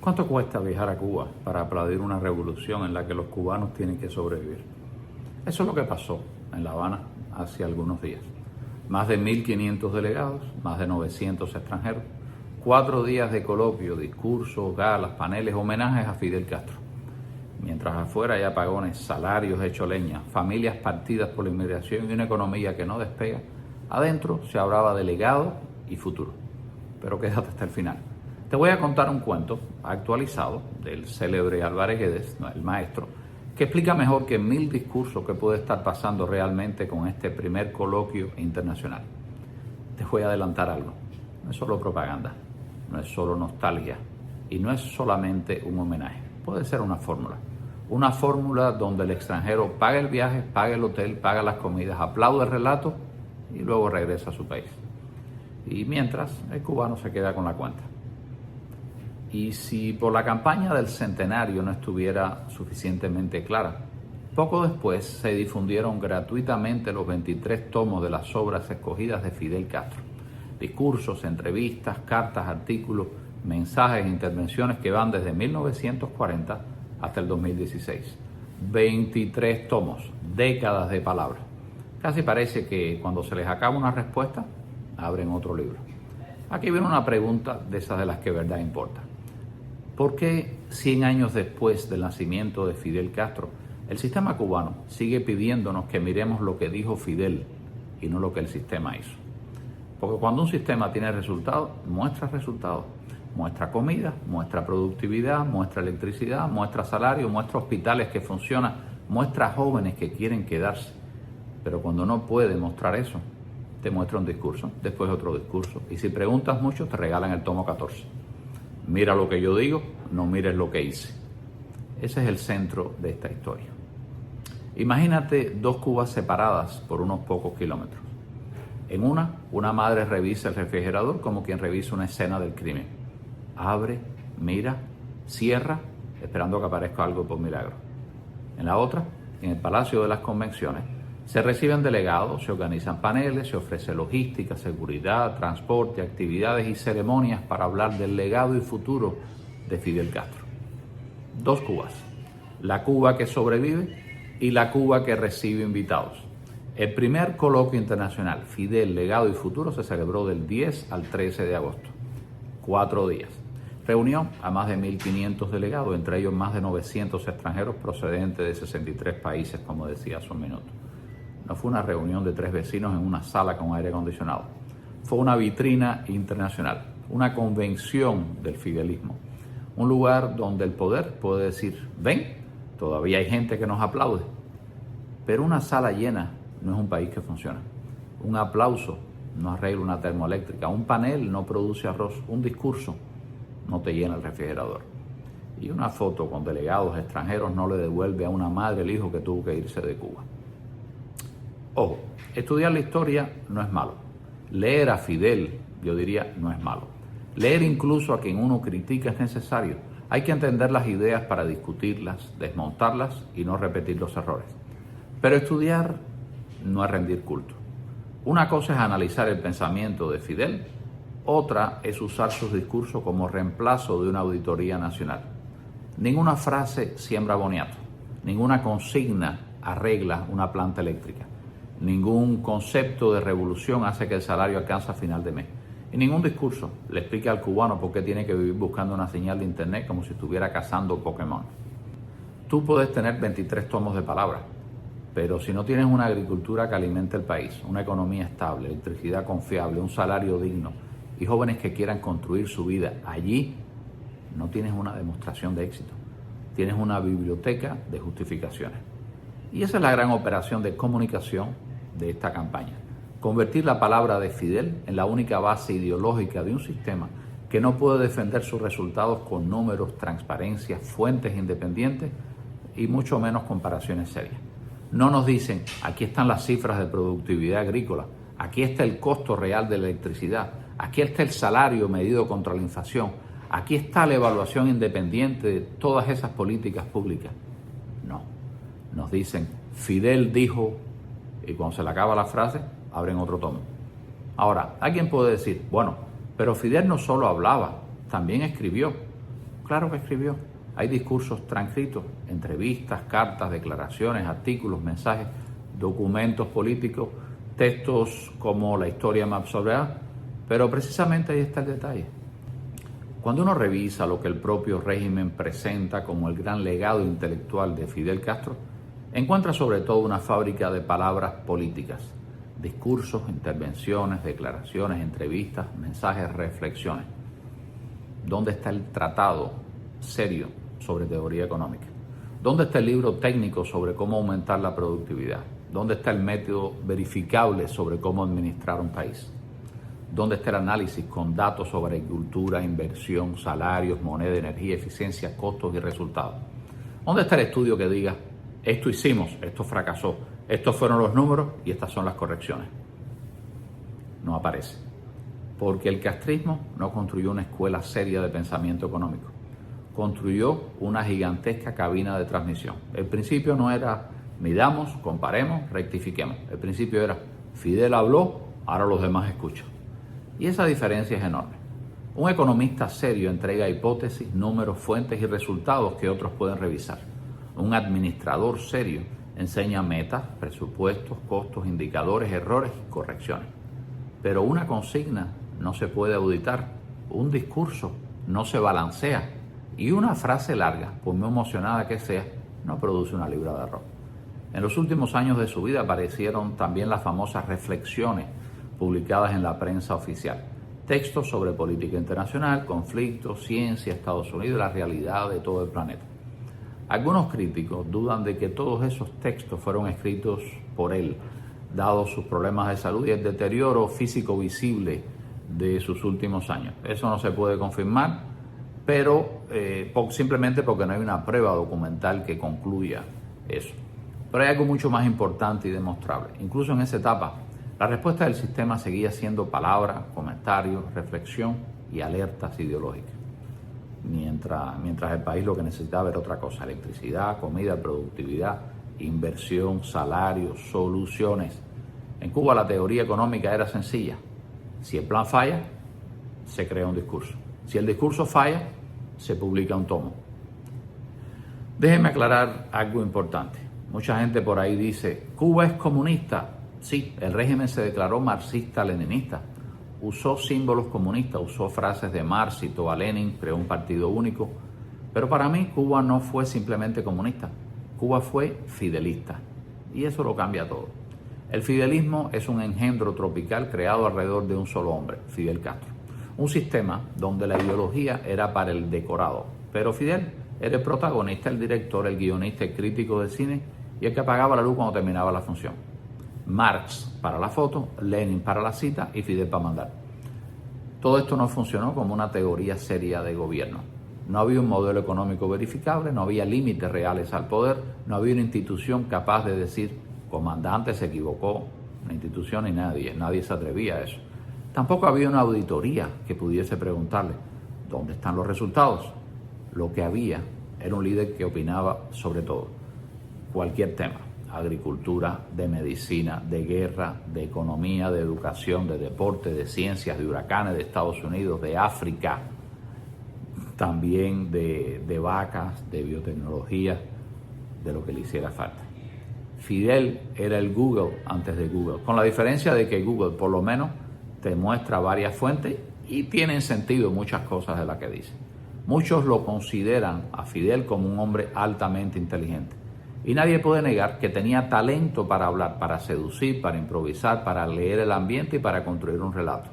¿Cuánto cuesta viajar a Cuba para aplaudir una revolución en la que los cubanos tienen que sobrevivir? Eso es lo que pasó en La Habana hace algunos días. Más de 1.500 delegados, más de 900 extranjeros, 4 días de coloquio, discursos, galas, paneles, homenajes a Fidel Castro. Mientras afuera hay apagones, salarios hechos leña, familias partidas por la inmigración y una economía que no despega, adentro se hablaba de legado y futuro. Pero quédate hasta el final. Te voy a contar un cuento actualizado del célebre Álvarez Guedes, el maestro, que explica mejor que 1000 discursos qué puede estar pasando realmente con este primer coloquio internacional. Te voy a adelantar algo. No es solo propaganda, no es solo nostalgia y no es solamente un homenaje. Puede ser una fórmula donde el extranjero paga el viaje, paga el hotel, paga las comidas, aplaude el relato y luego regresa a su país. Y mientras, el cubano se queda con la cuenta. Y si por la campaña del centenario no estuviera suficientemente clara, poco después se difundieron gratuitamente los 23 tomos de las obras escogidas de Fidel Castro. Discursos, entrevistas, cartas, artículos, mensajes e intervenciones que van desde 1940 hasta el 2016. 23 tomos, décadas de palabras. Casi parece que cuando se les acaba una respuesta, abren otro libro. Aquí viene una pregunta de esas de las que verdad importa. ¿Por qué 100 años después del nacimiento de Fidel Castro, el sistema cubano sigue pidiéndonos que miremos lo que dijo Fidel y no lo que el sistema hizo? Porque cuando un sistema tiene resultados, muestra comida, muestra productividad, muestra electricidad, muestra salario, muestra hospitales que funcionan, muestra jóvenes que quieren quedarse. Pero cuando no puede mostrar eso, te muestra un discurso, después otro discurso. Y si preguntas mucho, te regalan el tomo 14. Mira lo que yo digo, no mires lo que hice. Ese es el centro de esta historia. Imagínate 2 Cubas separadas por unos pocos kilómetros. En una madre revisa el refrigerador como quien revisa una escena del crimen. Abre, mira, cierra, esperando que aparezca algo por milagro. En la otra, en el Palacio de las Convenciones, se reciben delegados, se organizan paneles, se ofrece logística, seguridad, transporte, actividades y ceremonias para hablar del legado y futuro de Fidel Castro. 2 Cubas, la Cuba que sobrevive y la Cuba que recibe invitados. El primer coloquio internacional, Fidel, legado y futuro, se celebró del 10 al 13 de agosto. 4 días. Reunió a más de 1.500 delegados, entre ellos más de 900 extranjeros procedentes de 63 países, como decía hace un minuto. No fue una reunión de 3 vecinos en una sala con aire acondicionado. Fue una vitrina internacional, una convención del fidelismo. Un lugar donde el poder puede decir, ven, todavía hay gente que nos aplaude. Pero una sala llena no es un país que funciona. Un aplauso no arregla una termoeléctrica. Un panel no produce arroz. Un discurso no te llena el refrigerador. Y una foto con delegados extranjeros no le devuelve a una madre el hijo que tuvo que irse de Cuba. Ojo, estudiar la historia no es malo. Leer a Fidel, yo diría, no es malo. Leer incluso a quien uno critica es necesario. Hay que entender las ideas para discutirlas, desmontarlas y no repetir los errores. Pero estudiar no es rendir culto. Una cosa es analizar el pensamiento de Fidel, otra es usar sus discursos como reemplazo de una auditoría nacional. Ninguna frase siembra boniato, ninguna consigna arregla una planta eléctrica. Ningún concepto de revolución hace que el salario alcance a final de mes. Y ningún discurso le explica al cubano por qué tiene que vivir buscando una señal de internet como si estuviera cazando Pokémon. Tú puedes tener 23 tomos de palabras, pero si no tienes una agricultura que alimente el país, una economía estable, electricidad confiable, un salario digno y jóvenes que quieran construir su vida allí, no tienes una demostración de éxito. Tienes una biblioteca de justificaciones. Y esa es la gran operación de comunicación de esta campaña. Convertir la palabra de Fidel en la única base ideológica de un sistema que no puede defender sus resultados con números, transparencia, fuentes independientes y mucho menos comparaciones serias. No nos dicen, aquí están las cifras de productividad agrícola, aquí está el costo real de la electricidad, aquí está el salario medido contra la inflación, aquí está la evaluación independiente de todas esas políticas públicas. No, nos dicen, Fidel dijo, y cuando se le acaba la frase, abren otro tomo. Ahora, alguien puede decir, bueno, pero Fidel no solo hablaba, también escribió. Claro que escribió. Hay discursos transcritos, entrevistas, cartas, declaraciones, artículos, mensajes, documentos políticos, textos como La historia me absorberá, pero precisamente ahí está el detalle. Cuando uno revisa lo que el propio régimen presenta como el gran legado intelectual de Fidel Castro, encuentra sobre todo una fábrica de palabras políticas, discursos, intervenciones, declaraciones, entrevistas, mensajes, reflexiones. ¿Dónde está el tratado serio sobre teoría económica? ¿Dónde está el libro técnico sobre cómo aumentar la productividad? ¿Dónde está el método verificable sobre cómo administrar un país? ¿Dónde está el análisis con datos sobre agricultura, inversión, salarios, moneda, energía, eficiencia, costos y resultados? ¿Dónde está el estudio que diga, esto hicimos, esto fracasó, estos fueron los números y estas son las correcciones? No aparece. Porque el castrismo no construyó una escuela seria de pensamiento económico. Construyó una gigantesca cabina de transmisión. El principio no era midamos, comparemos, rectifiquemos. El principio era Fidel habló, ahora los demás escuchan. Y esa diferencia es enorme. Un economista serio entrega hipótesis, números, fuentes y resultados que otros pueden revisar. Un administrador serio enseña metas, presupuestos, costos, indicadores, errores y correcciones. Pero una consigna no se puede auditar, un discurso no se balancea y una frase larga, por muy emocionada que sea, no produce una libra de arroz. En los últimos años de su vida aparecieron también las famosas reflexiones publicadas en la prensa oficial. Textos sobre política internacional, conflictos, ciencia, Estados Unidos y la realidad de todo el planeta. Algunos críticos dudan de que todos esos textos fueron escritos por él, dados sus problemas de salud y el deterioro físico visible de sus últimos años. Eso no se puede confirmar, pero simplemente porque no hay una prueba documental que concluya eso. Pero hay algo mucho más importante y demostrable. Incluso en esa etapa, la respuesta del sistema seguía siendo palabra, comentario, reflexión y alertas ideológicas. Mientras el país lo que necesitaba era otra cosa: electricidad, comida, productividad, inversión, salarios, soluciones. En Cuba la teoría económica era sencilla. Si el plan falla, se crea un discurso. Si el discurso falla, se publica un tomo. Déjenme aclarar algo importante. Mucha gente por ahí dice, ¿Cuba es comunista? Sí, el régimen se declaró marxista-leninista. Usó símbolos comunistas, usó frases de Marx, citó a Lenin, creó un partido único. Pero para mí Cuba no fue simplemente comunista. Cuba fue fidelista. Y eso lo cambia todo. El fidelismo es un engendro tropical creado alrededor de un solo hombre, Fidel Castro. Un sistema donde la ideología era para el decorado, pero Fidel era el protagonista, el director, el guionista, el crítico de cine y el que apagaba la luz cuando terminaba la función. Marx para la foto, Lenin para la cita y Fidel para mandar. Todo esto no funcionó como una teoría seria de gobierno. No había un modelo económico verificable, no había límites reales al poder, no había una institución capaz de decir, comandante se equivocó, una institución y nadie se atrevía a eso. Tampoco había una auditoría que pudiese preguntarle, ¿dónde están los resultados? Lo que había era un líder que opinaba sobre todo, cualquier tema, agricultura, de medicina, de guerra, de economía, de educación, de deporte, de ciencias, de huracanes, de Estados Unidos, de África, también de vacas, de biotecnología, de lo que le hiciera falta. Fidel era el Google antes de Google, con la diferencia de que Google por lo menos te muestra varias fuentes y tienen sentido muchas cosas de las que dice. Muchos lo consideran a Fidel como un hombre altamente inteligente y nadie puede negar que tenía talento para hablar, para seducir, para improvisar, para leer el ambiente y para construir un relato.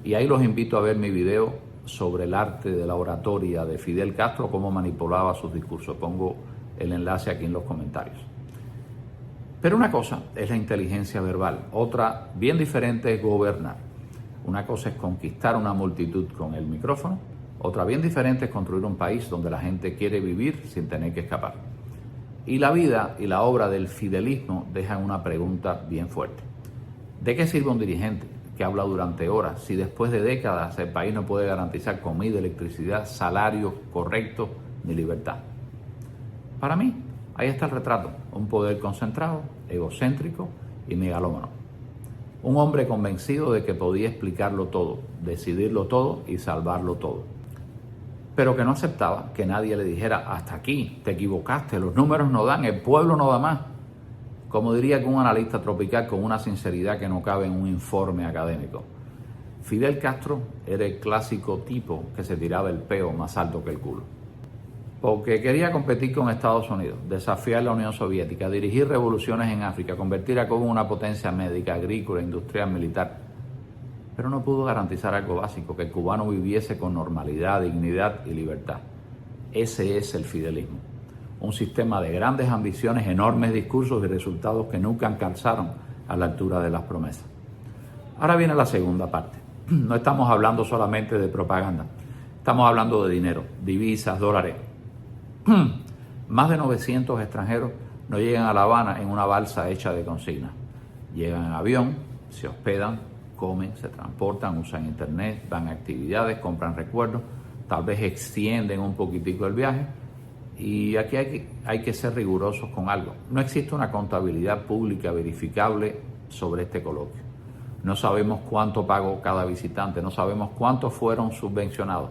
Y ahí los invito a ver mi video sobre el arte de la oratoria de Fidel Castro, cómo manipulaba sus discursos. Pongo el enlace aquí en los comentarios. Pero una cosa es la inteligencia verbal, otra bien diferente es gobernar. Una cosa es conquistar una multitud con el micrófono, otra bien diferente es construir un país donde la gente quiere vivir sin tener que escapar. Y la vida y la obra del fidelismo dejan una pregunta bien fuerte. ¿De qué sirve un dirigente que habla durante horas si después de décadas el país no puede garantizar comida, electricidad, salarios correctos ni libertad? Para mí, ahí está el retrato, un poder concentrado, egocéntrico y megalómano. Un hombre convencido de que podía explicarlo todo, decidirlo todo y salvarlo todo. pero que no aceptaba que nadie le dijera: hasta aquí, te equivocaste, los números no dan, el pueblo no da más. Como diría un analista tropical con una sinceridad que no cabe en un informe académico, Fidel Castro era el clásico tipo que se tiraba el peo más alto que el culo. Porque quería competir con Estados Unidos, desafiar la Unión Soviética, dirigir revoluciones en África, convertir a Cuba en una potencia médica, agrícola, industrial, militar. Pero no pudo garantizar algo básico: que el cubano viviese con normalidad, dignidad y libertad. Ese es el fidelismo. Un sistema de grandes ambiciones, enormes discursos y resultados que nunca alcanzaron a la altura de las promesas. Ahora viene la segunda parte. No estamos hablando solamente de propaganda, estamos hablando de dinero, divisas, dólares. Más de 900 extranjeros no llegan a La Habana en una balsa hecha de consignas. Llegan en avión, se hospedan, comen, se transportan, usan internet, van a actividades, compran recuerdos, tal vez extienden un poquitico el viaje. Y aquí hay que ser rigurosos con algo. No existe una contabilidad pública verificable sobre este coloquio. No sabemos cuánto pagó cada visitante, no sabemos cuántos fueron subvencionados,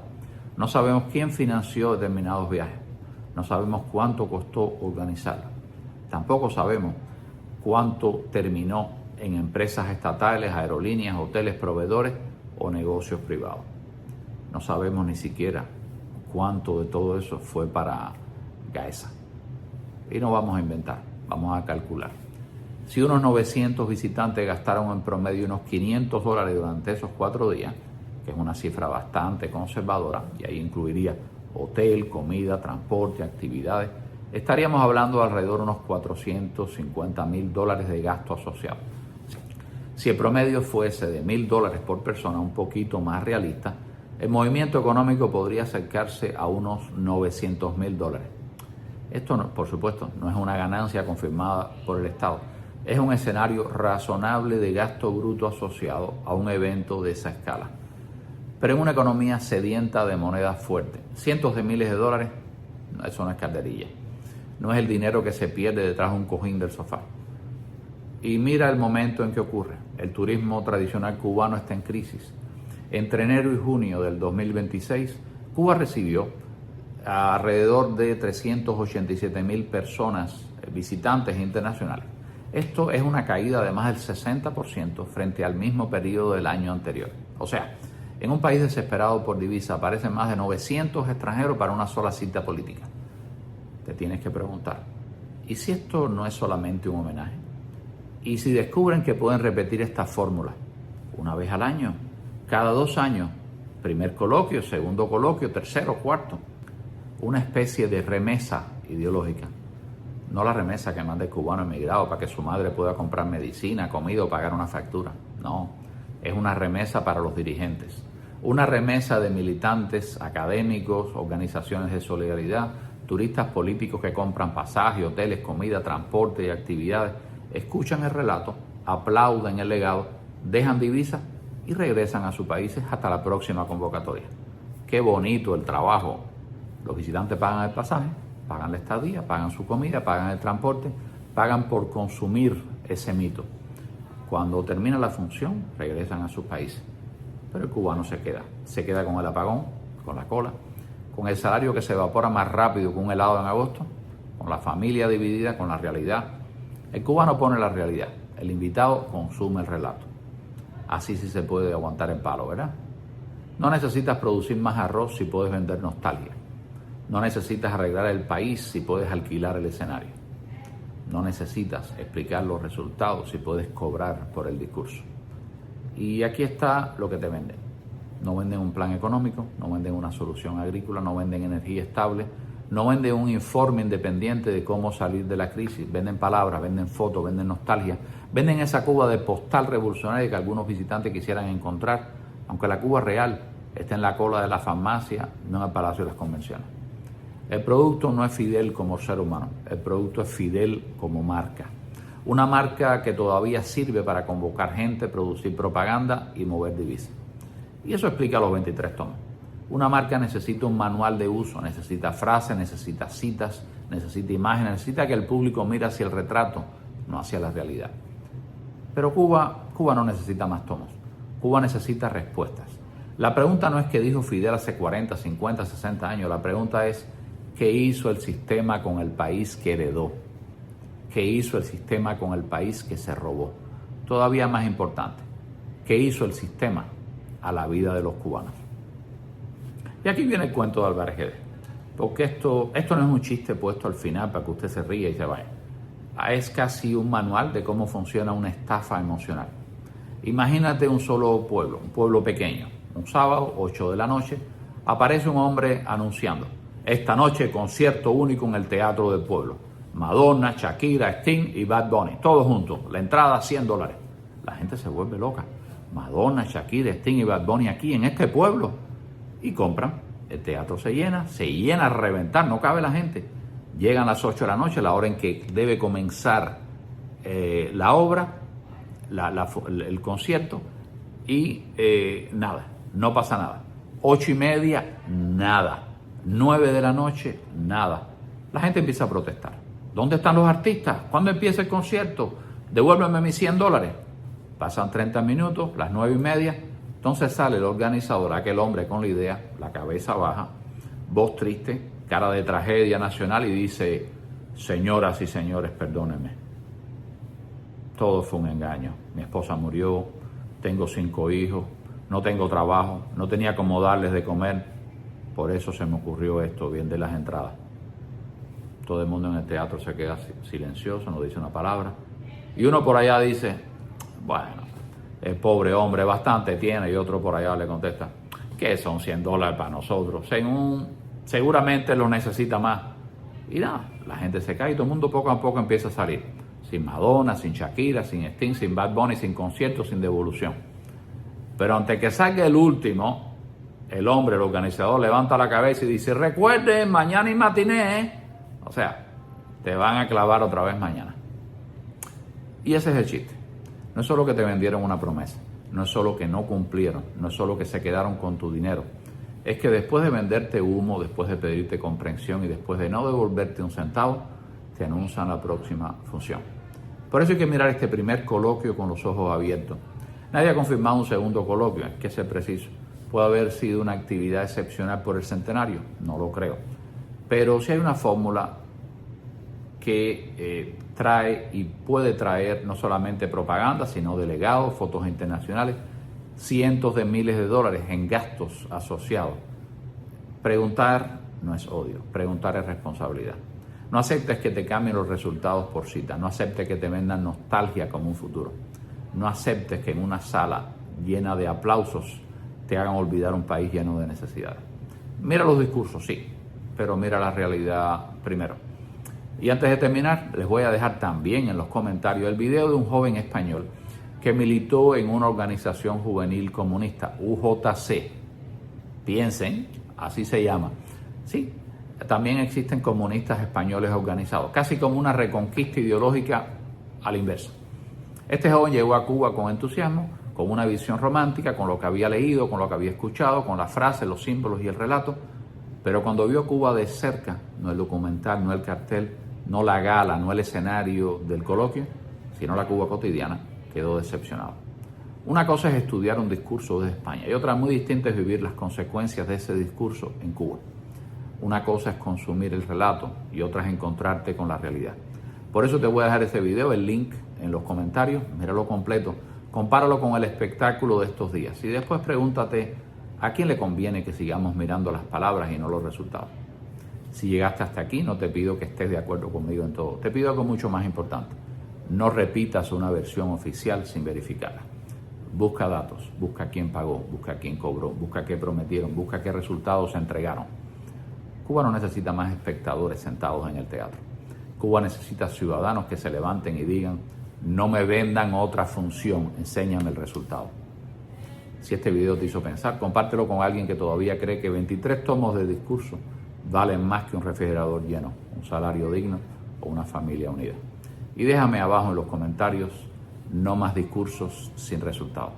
no sabemos quién financió determinados viajes, no sabemos cuánto costó organizarlo. Tampoco sabemos cuánto terminó en empresas estatales, aerolíneas, hoteles, proveedores o negocios privados. No sabemos ni siquiera cuánto de todo eso fue para Gaesa. Y no vamos a inventar, vamos a calcular. Si unos 900 visitantes gastaron en promedio unos $500 durante esos 4 días, que es una cifra bastante conservadora, y ahí incluiría hotel, comida, transporte, actividades, estaríamos hablando de alrededor de unos $450,000 de gasto asociado. Si el promedio fuese de $1,000 por persona, un poquito más realista, el movimiento económico podría acercarse a unos $900,000. Esto, no, por supuesto, no es una ganancia confirmada por el Estado. Es un escenario razonable de gasto bruto asociado a un evento de esa escala. Pero en una economía sedienta de moneda fuerte, cientos de miles de dólares, eso no es calderilla. No es el dinero que se pierde detrás de un cojín del sofá. Y mira el momento en que ocurre. El turismo tradicional cubano está en crisis. Entre enero y junio del 2026, Cuba recibió alrededor de 387,000 personas, visitantes internacionales. Esto es una caída de más del 60% frente al mismo periodo del año anterior. O sea, en un país desesperado por divisa aparecen más de 900 extranjeros para una sola cita política. Te tienes que preguntar, ¿y si esto no es solamente un homenaje? ¿Y si descubren que pueden repetir esta fórmula una vez al año, cada 2 años, primer coloquio, segundo coloquio, tercero, cuarto? Una especie de remesa ideológica. No la remesa que manda el cubano emigrado para que su madre pueda comprar medicina, comida o pagar una factura. No, es una remesa para los dirigentes. Una remesa de militantes, académicos, organizaciones de solidaridad, turistas políticos que compran pasajes, hoteles, comida, transporte y actividades, escuchan el relato, aplauden el legado, dejan divisas y regresan a sus países hasta la próxima convocatoria. Qué bonito el trabajo. Los visitantes pagan el pasaje, pagan la estadía, pagan su comida, pagan el transporte, pagan por consumir ese mito. Cuando termina la función, regresan a sus países. Pero el cubano se queda con el apagón, con la cola, con el salario que se evapora más rápido que un helado en agosto, con la familia dividida, con la realidad. El cubano pone la realidad, el invitado consume el relato. Así sí se puede aguantar el palo, ¿verdad? No necesitas producir más arroz si puedes vender nostalgia. No necesitas arreglar el país si puedes alquilar el escenario. No necesitas explicar los resultados si puedes cobrar por el discurso. Y aquí está lo que te venden. No venden un plan económico, no venden una solución agrícola, no venden energía estable, no venden un informe independiente de cómo salir de la crisis. Venden palabras, venden fotos, venden nostalgia, venden esa Cuba de postal revolucionaria que algunos visitantes quisieran encontrar, aunque la Cuba real está en la cola de la farmacia, no en el Palacio de las Convenciones. El producto no es Fidel como ser humano, el producto es Fidel como marca. Una marca que todavía sirve para convocar gente, producir propaganda y mover divisas. Y eso explica los 23 tomos. Una marca necesita un manual de uso, necesita frases, necesita citas, necesita imágenes, necesita que el público mire hacia el retrato, no hacia la realidad. Pero Cuba no necesita más tomos. Cuba necesita respuestas. La pregunta no es qué dijo Fidel hace 40, 50, 60 años. La pregunta es qué hizo el sistema con el país que heredó. ¿Qué hizo el sistema con el país que se robó? Todavía más importante, ¿qué hizo el sistema a la vida de los cubanos? Y aquí viene el cuento de Álvarez Guedes, porque esto no es un chiste puesto al final para que usted se ría y se vaya. Es casi un manual de cómo funciona una estafa emocional. Imagínate un solo pueblo, un pueblo pequeño. Un sábado, 8 de la noche, aparece un hombre anunciando: esta noche concierto único en el Teatro del Pueblo. Madonna, Shakira, Sting y Bad Bunny, todos juntos. La entrada $100. La gente se vuelve loca. Madonna, Shakira, Sting y Bad Bunny aquí en este pueblo. Y compran. El teatro se llena a reventar, no cabe la gente. Llegan las 8 de la noche, la hora en que debe comenzar la obra, el concierto, y nada, no pasa nada. 8:30, nada. 9 de la noche, nada. La gente empieza a protestar. ¿Dónde están los artistas? ¿Cuándo empieza el concierto? Devuélveme mis $100. Pasan 30 minutos, las 9:30. Entonces sale el organizador, aquel hombre con la idea, la cabeza baja, voz triste, cara de tragedia nacional, y dice: señoras y señores, perdónenme. Todo fue un engaño. Mi esposa murió, tengo 5 hijos, no tengo trabajo, no tenía cómo darles de comer. Por eso se me ocurrió esto, bien de las entradas. Todo el mundo en el teatro se queda silencioso, no dice una palabra. Y uno por allá dice: bueno, el pobre hombre bastante tiene. Y otro por allá le contesta: ¿qué son $100 para nosotros? Seguramente lo necesita más. Y nada, la gente se cae y todo el mundo poco a poco empieza a salir. Sin Madonna, sin Shakira, sin Sting, sin Bad Bunny, sin conciertos, sin devolución. Pero antes que salga el último, el hombre, el organizador, levanta la cabeza y dice: recuerden, mañana y matiné, ¿eh? O sea, te van a clavar otra vez mañana. Y ese es el chiste. No es solo que te vendieron una promesa, no es solo que no cumplieron, no es solo que se quedaron con tu dinero. Es que después de venderte humo, después de pedirte comprensión y después de no devolverte un centavo, te anuncian la próxima función. Por eso hay que mirar este primer coloquio con los ojos abiertos. Nadie ha confirmado un segundo coloquio, hay que ser preciso. ¿Puede haber sido una actividad excepcional por el centenario? No lo creo. Pero sí hay una fórmula que trae y puede traer no solamente propaganda, sino delegados, fotos internacionales, cientos de miles de dólares en gastos asociados. Preguntar no es odio, preguntar es responsabilidad. No aceptes que te cambien los resultados por cita, no aceptes que te vendan nostalgia como un futuro. No aceptes que en una sala llena de aplausos te hagan olvidar un país lleno de necesidades. Mira los discursos, sí, pero mira la realidad primero. Y antes de terminar, les voy a dejar también en los comentarios el video de un joven español que militó en una organización juvenil comunista, UJC. Piensen, así se llama. Sí, también existen comunistas españoles organizados, casi como una reconquista ideológica a la inversa. Este joven llegó a Cuba con entusiasmo, con una visión romántica, con lo que había leído, con lo que había escuchado, con las frases, los símbolos y el relato, pero cuando vio Cuba de cerca, no el documental, no el cartel, no la gala, no el escenario del coloquio, sino la Cuba cotidiana, quedó decepcionado. Una cosa es estudiar un discurso desde España y otra muy distinta es vivir las consecuencias de ese discurso en Cuba. Una cosa es consumir el relato y otra es encontrarte con la realidad. Por eso te voy a dejar ese video, el link en los comentarios, míralo completo, compáralo con el espectáculo de estos días y después pregúntate a quién le conviene que sigamos mirando las palabras y no los resultados. Si llegaste hasta aquí, no te pido que estés de acuerdo conmigo en todo, te pido algo mucho más importante. No repitas una versión oficial sin verificarla. Busca datos, busca quién pagó, busca quién cobró, busca qué prometieron, busca qué resultados se entregaron. Cuba no necesita más espectadores sentados en el teatro. Cuba necesita ciudadanos que se levanten y digan: no me vendan otra función, enséñame el resultado. Si este video te hizo pensar, compártelo con alguien que todavía cree que 23 tomos de discurso valen más que un refrigerador lleno, un salario digno o una familia unida. Y déjame abajo en los comentarios: no más discursos sin resultado.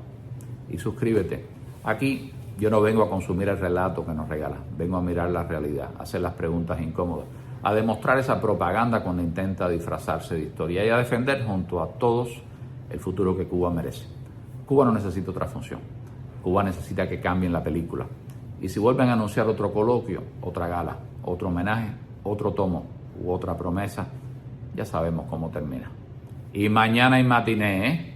Y suscríbete. Aquí yo no vengo a consumir el relato que nos regalan, vengo a mirar la realidad, a hacer las preguntas incómodas, a demostrar esa propaganda cuando intenta disfrazarse de historia y a defender junto a todos el futuro que Cuba merece. Cuba no necesita otra función. Cuba necesita que cambien la película. Y si vuelven a anunciar otro coloquio, otra gala, otro homenaje, otro tomo u otra promesa, ya sabemos cómo termina. Y mañana hay matiné, ¿eh?